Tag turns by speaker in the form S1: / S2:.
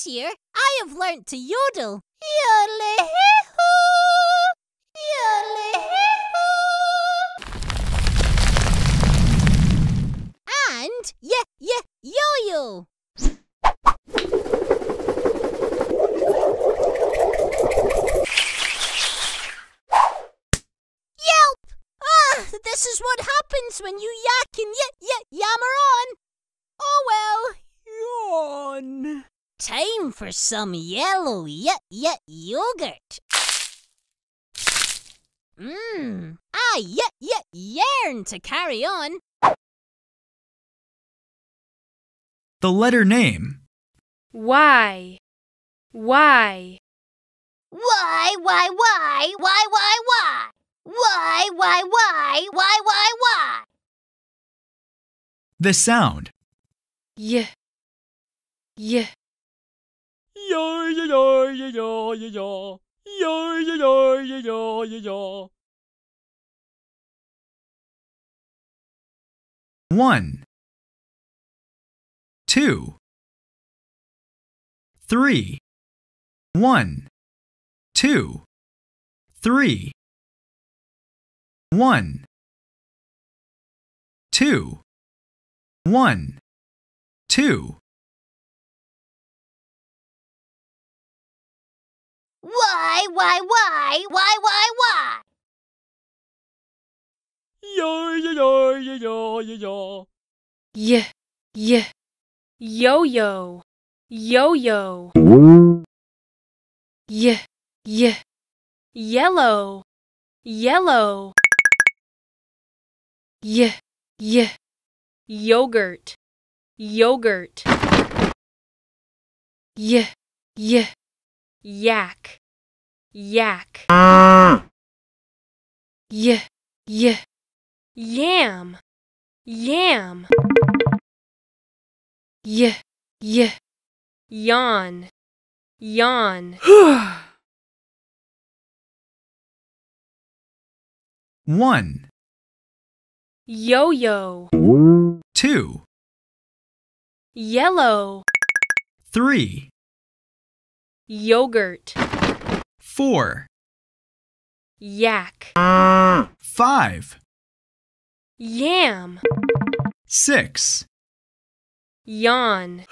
S1: This year, I have learnt to yodel. Yodel-hee-hoo! Yodel-hee-hoo! And yo-yo! Yelp! This is what happens when you yak and yammer on. Oh well, yawn. Time for some yellow yogurt. Yearn to carry on.
S2: The letter name.
S3: Y.
S1: Why?
S2: The sound.
S3: Y.
S4: Ya ya ya ya ya ya ya ya ya ya ya ya ya.
S2: 1, 2, 3. 1, 2, 3. 1, 2, 1, 2.
S1: Why?
S4: Ya ya ya ya ya ya ya.
S3: Y. Yo-yo. Yo-yo. Y. Yellow. Yellow. Y. Yogurt. Yogurt. Y. Yak. Yak. Y. Yam. Yam. Y. Yawn. Yawn.
S2: 1,
S3: Yo-yo.
S2: 2,
S3: Yellow.
S2: 3,
S3: Yogurt.
S2: 4,
S3: Yak.
S2: 5,
S3: Yam.
S2: 6.
S3: Yawn.